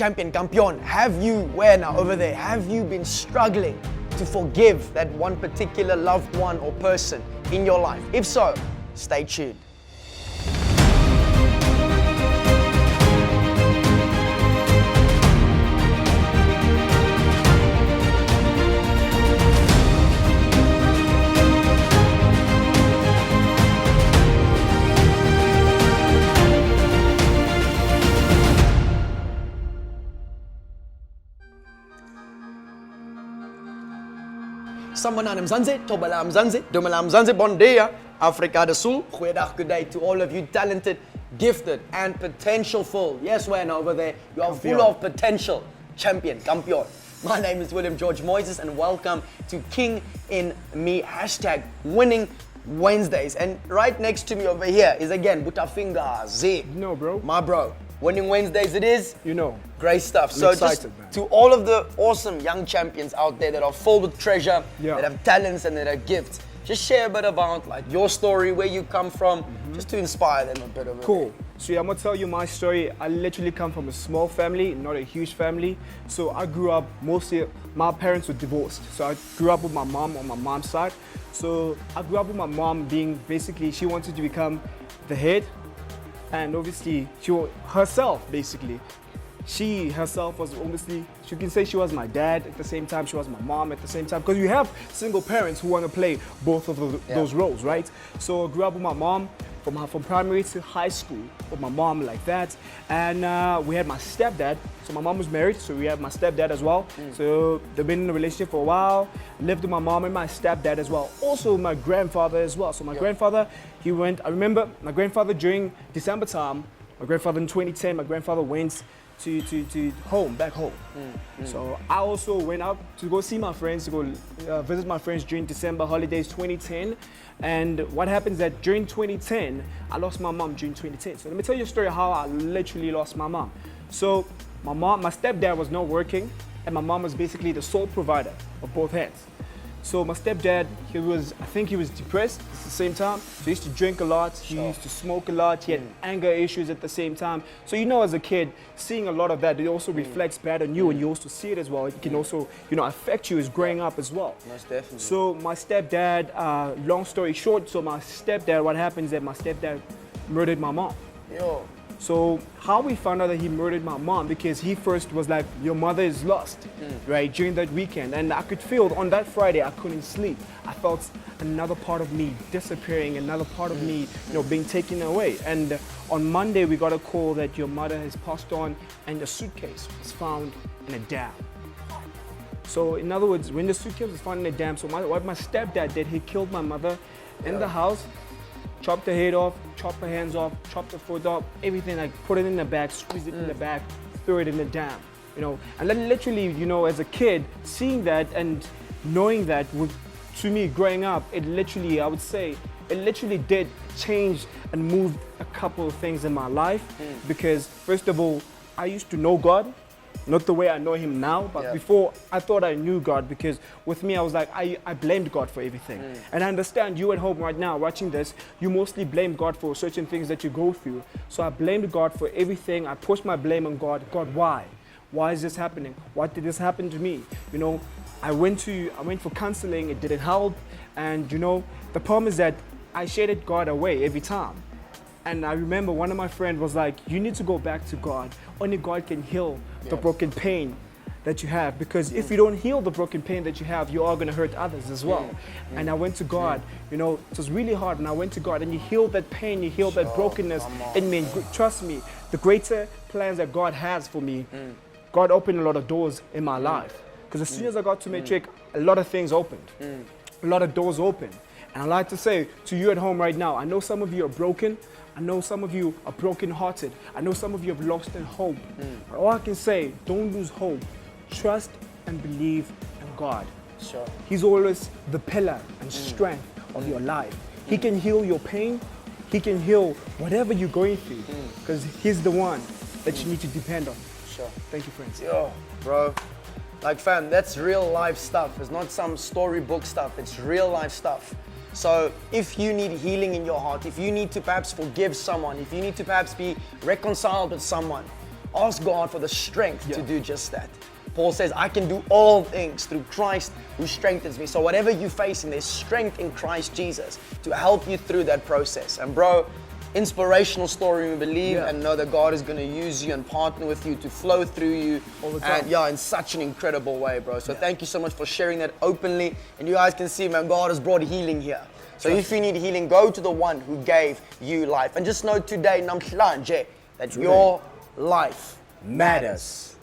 champion, campeón, have you, where now, over there, have you been struggling to forgive that one particular loved one or person in your life? If so, stay tuned. Sambanaan Mzansi, Tobala Mzansi, Dumala Mzansi, bon dia, Africa do Sul, goeiedag, good day to all of you talented, gifted, and potential-full. Yes, when over there, you are full of potential. Champion, campeón. My name is William George Moyses, and welcome to KINGinme, hashtag winning Wednesdays. And right next to me over here is again, Buta Fingerz. No, bro. My bro. Winning Wednesdays it is. You know. Great stuff. I'm so excited, just man. to all of the awesome young champions out there that are filled with treasure, Yeah. that have talents and that have gifts, just share a bit about like your story, where you come from, just to inspire them a bit of it. Cool. So yeah, I'm gonna tell you my story. I literally come from a small family, not a huge family. So I grew up mostly, my parents were divorced. So I grew up with my mom on my mom's side. So I grew up with my mom being basically, she wanted to become the head. And obviously, herself, basically. She herself was obviously, you can say she was my dad at the same time, she was my mom at the same time, because you have single parents who want to play both of those roles, right? So I grew up with my mom from primary to high school with my mom like that. And we had my stepdad. So my mom was married, so we had my stepdad as well. So they've been in a relationship for a while, lived with my mom and my stepdad as well. Also my grandfather as well. So my grandfather, he went, I remember my grandfather during December time, my grandfather in 2010, my grandfather went to home, back home. So I also went out to go see my friends, to go visit my friends during December holidays 2010. And what happens that during 2010, I lost my mom during 2010. So let me tell you a story of how I literally lost my mom. So my stepdad was not working, and my mom was basically the sole provider of both hands. So my stepdad, I think he was depressed at the same time. So he used to drink a lot, he used to smoke a lot, he had anger issues at the same time. So you know, as a kid, seeing a lot of that, it also reflects bad on you, and you also see it as well. It can also, affect you as growing up as well. Most definitely. So my stepdad, long story short, so my stepdad, what happens is that my stepdad murdered my mom. Yo. So how we found out that he murdered my mom, because he first was like, your mother is lost, right, during that weekend. And I could feel on that Friday, I couldn't sleep. I felt another part of me disappearing, another part of me, being taken away. And on Monday, we got a call that your mother has passed on and the suitcase was found in a dam. So in other words, when the suitcase was found in a dam, so what my stepdad did, he killed my mother in the house, chopped her head off, chopped her hands off, chopped her foot off, everything, like put it in the bag, squeezed it in the bag, threw it in the dam, And then literally, as a kid, seeing that and knowing that, to me, growing up, it literally, I would say, it literally did change and move a couple of things in my life. Because first of all, I used to know God. Not the way I know him now, but before I thought I knew God, because with me I was like, I blamed God for everything. And I understand you at home right now watching this, you mostly blame God for certain things that you go through. So I blamed God for everything. I pushed my blame on God. God, why? Why is this happening? Why did this happen to me? I went for counseling, it didn't help. And the problem is that I shaded God away every time. And I remember one of my friends was like, you need to go back to God. Only God can heal the broken pain that you have. Because if you don't heal the broken pain that you have, you are going to hurt others as well. And I went to God. It was really hard. And I went to God, and he healed that pain, he healed that brokenness in me. And trust me, the greater plans that God has for me, God opened a lot of doors in my life. Because as soon as I got to Matric, a lot of things opened. A lot of doors opened. And I like to say to you at home right now, I know some of you are broken. I know some of you are brokenhearted. I know some of you have lost in hope. But all I can say, don't lose hope. Trust and believe in God. Sure. He's always the pillar and strength of your life. He can heal your pain. He can heal whatever you're going through, because he's the one that you need to depend on. Sure. Thank you, friends. Yo, bro. Like, fam, that's real life stuff. It's not some storybook stuff. It's real life stuff. So if you need healing in your heart, if you need to perhaps forgive someone, if you need to perhaps be reconciled with someone, Ask God for the strength to Yeah. do just that. Paul says, I can do all things through Christ who strengthens me. So whatever you're facing, there's strength in Christ Jesus to help you through that process. And bro, inspirational story, we believe and know that God is going to use you and partner with you to flow through you All the time. and in such an incredible way, bro. So thank you so much for sharing that openly. And you guys can see, man, God has brought healing here. So if you need healing, go to the one who gave you life. And just know today, namhlanje, that your life Matters.